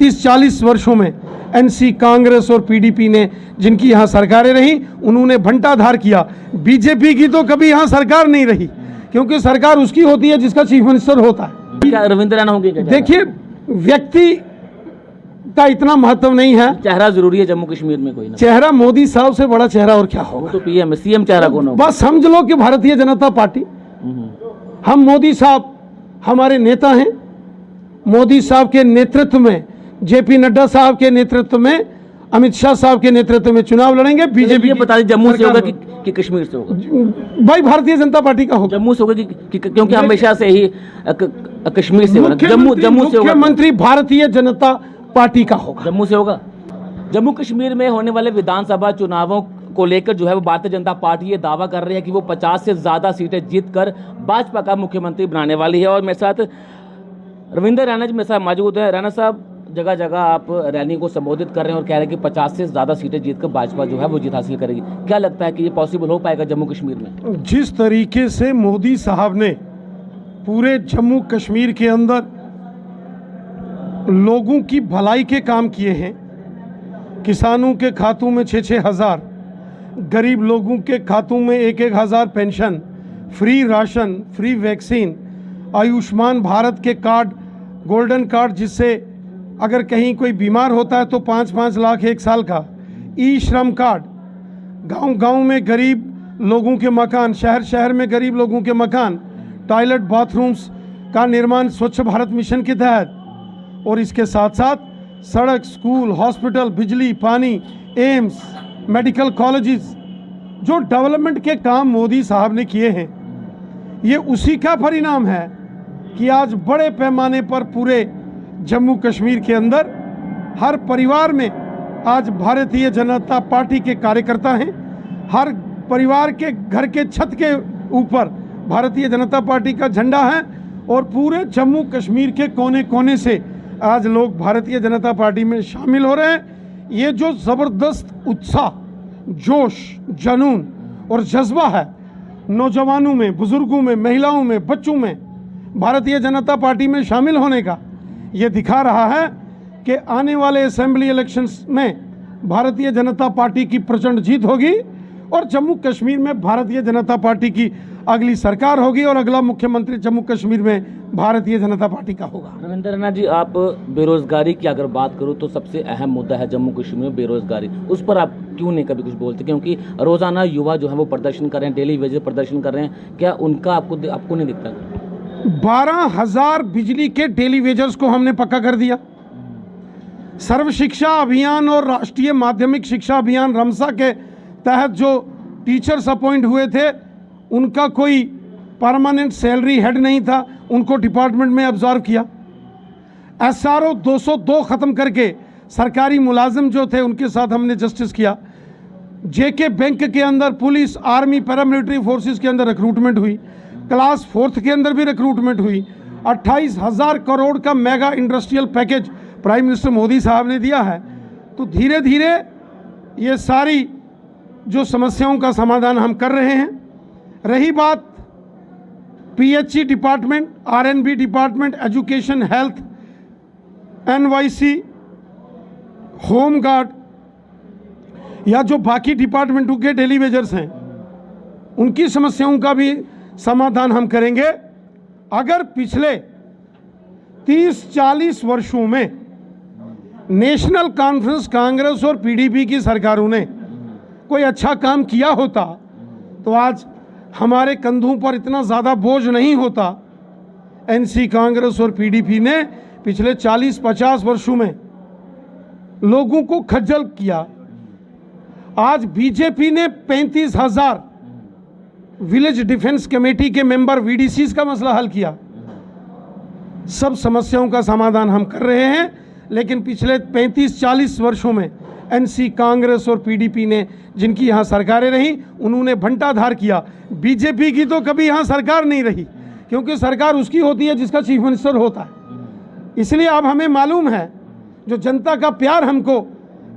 30-40 वर्षों में एनसी, कांग्रेस और पीडीपी ने जिनकी यहाँ सरकारें रही, उन्होंने भंटाधार किया। बीजेपी की तो कभी यहाँ सरकार नहीं रही, क्योंकि सरकार उसकी होती है जिसका चीफ मिनिस्टर होता है। क्या रविंद्र रैना होंगे क्या? देखिए, व्यक्ति का इतना महत्व नहीं है, चेहरा जरूरी है जम्मू कश्मीर में कोई ना। चेहरा मोदी साहब से बड़ा चेहरा और क्या वो होगा। तो पीएम है, सीएम चेहरा कौन होगा? बस समझ लो कि भारतीय जनता पार्टी, हम मोदी साहब हमारे नेता हैं। मोदी साहब के नेतृत्व में, जेपी नड्डा साहब के नेतृत्व में, अमित शाह साहब के नेतृत्व में चुनाव लड़ेंगे। बीजेपी ये बता दीजिए जम्मू से होगा कि कश्मीर से होगा? भाई भारतीय जनता पार्टी का होगा। जम्मू से होगा क्योंकि हमेशा से ही कश्मीर से होगा। जम्मू से होगा। मुख्यमंत्री भारतीय जनता पार्टी का होगा। जम्मू से होगा। जम्मू कश्मीर में होने वाले विधानसभा चुनावों को लेकर जो है वो भारतीय जनता पार्टी ये दावा कर रही है कि वो 50 से ज़्यादा सीटें जीतकर भाजपा का मुख्यमंत्री बनाने वाली है। और मेरे साथ रविंद्र रैना जी मेरे साथ मौजूद है। रैना साहब, जगह जगह आप रैली को संबोधित कर रहे हैं और कह रहे हैं कि 50 से ज़्यादा सीटें जीतकर भाजपा जो है वो जीत हासिल करेगी। क्या लगता है कि ये पॉसिबल हो पाएगा जम्मू कश्मीर में? जिस तरीके से मोदी साहब ने पूरे जम्मू कश्मीर के अंदर लोगों की भलाई के काम किए हैं, किसानों के खातों में 6-6 हज़ार, गरीब लोगों के खातों में 1-1 हज़ार pension, free ration, free vaccine, Ayushman Bharat के कार्ड, गोल्डन कार्ड जिससे अगर कहीं कोई बीमार होता है तो 5-5 लाख 1 साल का, ई श्रम कार्ड, गांव-गांव में गरीब लोगों के मकान, शहर-शहर में गरीब लोगों के मकान, टॉयलेट बाथरूम्स का निर्माण स्वच्छ भारत मिशन के तहत, और इसके साथ साथ सड़क, स्कूल, हॉस्पिटल, बिजली, पानी, एम्स, मेडिकल कॉलेजेस, जो डेवलपमेंट के काम मोदी साहब ने किए हैं, ये उसी का परिणाम है कि आज बड़े पैमाने पर पूरे जम्मू कश्मीर के अंदर हर परिवार में आज भारतीय जनता पार्टी के कार्यकर्ता हैं। हर परिवार के घर के छत के ऊपर भारतीय जनता पार्टी का झंडा है और पूरे जम्मू कश्मीर के कोने कोने से आज लोग भारतीय जनता पार्टी में शामिल हो रहे हैं। ये जो ज़बरदस्त उत्साह, जोश, जुनून और जज्बा है नौजवानों में, बुजुर्गों में, महिलाओं में, बच्चों में भारतीय जनता पार्टी में शामिल होने का, ये दिखा रहा है कि आने वाले असेंबली इलेक्शंस में भारतीय जनता पार्टी की प्रचंड जीत होगी और जम्मू कश्मीर में भारतीय जनता पार्टी की अगली सरकार होगी और अगला मुख्यमंत्री जम्मू कश्मीर में भारतीय जनता पार्टी का होगा। रविंद्र रैना जी, आप बेरोजगारी की अगर बात करूं तो सबसे अहम मुद्दा है जम्मू कश्मीर में बेरोजगारी। उस पर आप क्यों नहीं कभी कुछ बोलते? क्योंकि रोजाना युवा जो है वो प्रदर्शन कर रहे हैं, डेली वेजेस प्रदर्शन कर रहे हैं, क्या उनका आपको नहीं दिखता? 12,000 बिजली के डेली वेजर्स को हमने पक्का कर दिया। सर्व शिक्षा अभियान और राष्ट्रीय माध्यमिक शिक्षा अभियान रमसा के तहत जो टीचर्स अपॉइंट हुए थे, उनका कोई परमानेंट सैलरी हेड नहीं था, उनको डिपार्टमेंट में अब्जॉर्व किया। SRO 202 ख़त्म करके सरकारी मुलाजिम जो थे उनके साथ हमने जस्टिस किया। JK बैंक के अंदर पुलिस, आर्मी, पैरामिलिट्री फोर्सेस के अंदर रिक्रूटमेंट हुई। क्लास 4th के अंदर भी रिक्रूटमेंट हुई। 28,000 करोड़ का mega industrial package prime minister Modi साहब ने दिया है। तो धीरे धीरे ये सारी जो समस्याओं का समाधान हम कर रहे हैं। रही बात PHE department, RNB department, education, health, NYC, home guard या जो बाकी डिपार्टमेंटों के डेली वेजर्स हैं, उनकी समस्याओं का भी समाधान हम करेंगे। अगर पिछले 30-40 वर्षों में नेशनल कॉन्फ्रेंस, कांग्रेस और PDP की सरकारों ने कोई अच्छा काम किया होता तो आज हमारे कंधों पर इतना ज़्यादा बोझ नहीं होता। NC, कांग्रेस और PDP ने पिछले 40-50 वर्षों में लोगों को खज्जल किया। आज बीजेपी ने 35,000 विलेज डिफेंस कमेटी के मेंबर VDCs का मसला हल किया। सब समस्याओं का समाधान हम कर रहे हैं, लेकिन पिछले 35-40 वर्षों में NC, कांग्रेस और PDP ने जिनकी यहाँ सरकारें रही, उन्होंने भंटाधार किया। बीजेपी की तो कभी यहाँ सरकार नहीं रही, क्योंकि सरकार उसकी होती है जिसका चीफ मिनिस्टर होता है। इसलिए अब हमें मालूम है जो जनता का प्यार हमको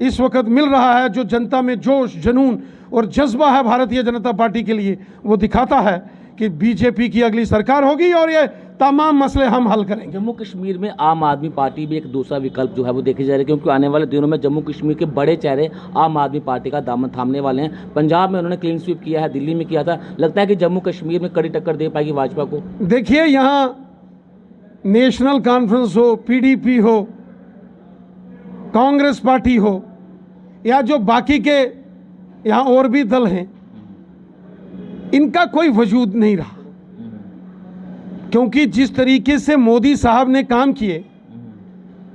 इस वक्त मिल रहा है, जो जनता में जोश, जुनून और जज्बा है भारतीय जनता पार्टी के लिए, वो दिखाता है कि बीजेपी की अगली सरकार होगी और ये तमाम मसले हम हल करेंगे। जम्मू कश्मीर में आम आदमी पार्टी भी एक दूसरा विकल्प जो है वो देखे जा रहे हैं, क्योंकि आने वाले दिनों में जम्मू कश्मीर के बड़े चेहरे आम आदमी पार्टी का दामन थामने वाले हैं। पंजाब में उन्होंने क्लीन स्वीप किया है, दिल्ली में किया था, लगता है कि जम्मू कश्मीर में कड़ी टक्कर दे पाएगी भाजपा को। देखिए, यहाँ नेशनल कॉन्फ्रेंस हो, पीडीपी हो, कांग्रेस पार्टी हो, या जो बाकी के यहाँ और भी दल हैं, इनका कोई वजूद नहीं रहा, क्योंकि जिस तरीके से मोदी साहब ने काम किए,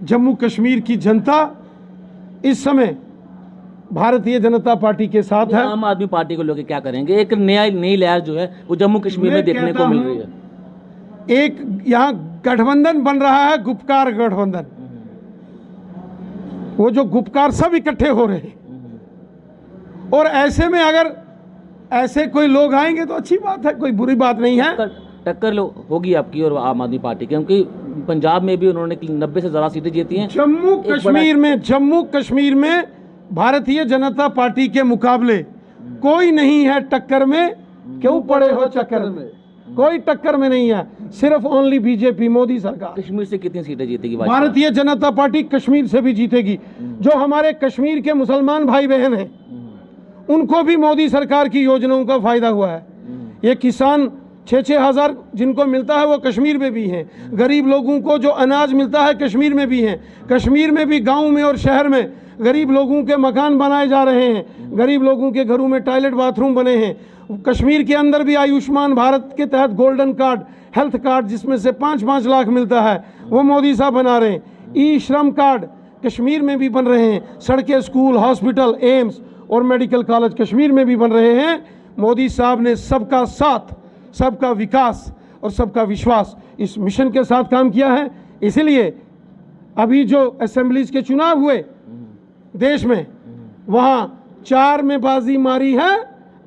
जम्मू कश्मीर की जनता इस समय भारतीय जनता पार्टी के साथ है। आम आदमी पार्टी को लोग क्या करेंगे? एक नई लहर जो है वो जम्मू कश्मीर में देखने को मिल रही है। एक यहाँ गठबंधन बन रहा है, गुपकार गठबंधन। वो जो गुपकार सब इकट्ठे हो रहे हैं, और ऐसे में अगर ऐसे कोई लोग आएंगे तो अच्छी बात है, कोई बुरी बात नहीं है। टक्कर होगी आपकी और आम आदमी पार्टी की, क्योंकि पंजाब में भी उन्होंने 90 से ज़्यादा सीटें जीती हैं। जम्मू कश्मीर में भारतीय जनता पार्टी के मुकाबले कोई नहीं है टक्कर में। क्यों पड़े हो चक्कर में? कोई टक्कर में नहीं है, सिर्फ ओनली बीजेपी, मोदी सरकार। कश्मीर से कितनी सीटें जीतेगी भारतीय जनता पार्टी? कश्मीर से भी जीतेगी। जो हमारे कश्मीर के मुसलमान भाई बहन हैं, उनको भी मोदी सरकार की योजनाओं का फायदा हुआ है। ये किसान 6-6 हज़ार जिनको मिलता है वो कश्मीर में भी हैं। गरीब लोगों को जो अनाज मिलता है कश्मीर में भी हैं। कश्मीर में भी गांव में और शहर में गरीब लोगों के मकान बनाए जा रहे हैं, गरीब लोगों के घरों में टॉयलेट बाथरूम बने हैं। कश्मीर के अंदर भी आयुष्मान भारत के तहत गोल्डन कार्ड, हेल्थ कार्ड जिसमें से 5-5 लाख मिलता है, वो मोदी साहब बना रहे हैं। ई श्रम कार्ड कश्मीर में भी बन रहे हैं। सड़कें, स्कूल, हॉस्पिटल, एम्स और मेडिकल कॉलेज कश्मीर में भी बन रहे हैं। मोदी साहब ने सबका साथ, सबका विकास और सबका विश्वास इस मिशन के साथ काम किया है। इसलिए अभी जो असेंबलीज के चुनाव हुए देश में, वहाँ 4 में बाजी मारी है।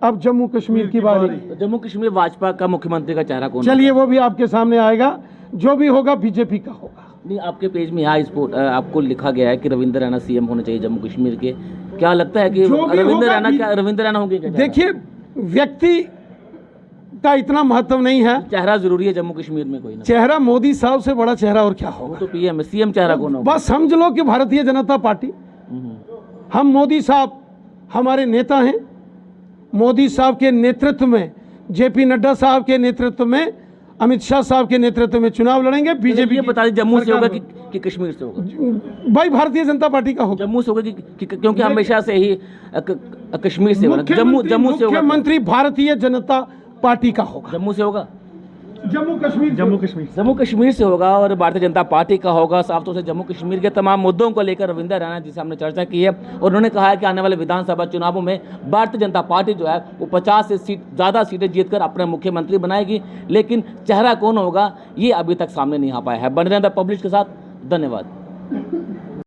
अब जम्मू कश्मीर की बारी। जम्मू कश्मीर भाजपा का मुख्यमंत्री का चेहरा कौन? चलिए, वो भी आपके सामने आएगा। जो भी होगा बीजेपी का होगा। नहीं, आपके पेज में यहाँ स्पोर्ट आपको लिखा गया है कि रविंद्र रैना सीएम होने चाहिए जम्मू कश्मीर के। क्या लगता है कि रविंद्र रैना होंगे? देखिए, व्यक्ति का इतना महत्व नहीं है, चेहरा जरूरी है जम्मू कश्मीर में। कोई ना चेहरा मोदी साहब से बड़ा चेहरा और क्या होगा? तो पीएम, सीएम चेहरा कौन होगा? बस समझ लो कि भारतीय जनता पार्टी। हम मोदी साहब हमारे नेता हैं। मोदी साहब के नेतृत्व में, जेपी नड्डा साहब के नेतृत्व में, अमित शाह साहब के नेतृत्व में चुनाव लड़ेंगे। बीजेपी ये बता दें, जम्मू से होगा कि कश्मीर से होगा? भाई, भारतीय जनता पार्टी का होगा। जम्मू से होगा क्योंकि हमेशा से ही कश्मीर से होगा। जम्मू से होगा। मुख्यमंत्री भारतीय जनता पार्टी का होगा। जम्मू से होगा? जम्मू कश्मीर से होगा और भारतीय जनता पार्टी का होगा। साफ तौर से जम्मू कश्मीर के तमाम मुद्दों को लेकर रविंद्र रैना जी से हमने चर्चा की है, और उन्होंने कहा है कि आने वाले विधानसभा चुनावों में भारतीय जनता पार्टी जो है वो 50 से ज़्यादा सीटें जीतकर अपना मुख्यमंत्री बनाएगी। लेकिन चेहरा कौन होगा ये अभी तक सामने नहीं आ पाया है। बने रहें द पब्लिश के साथ। धन्यवाद।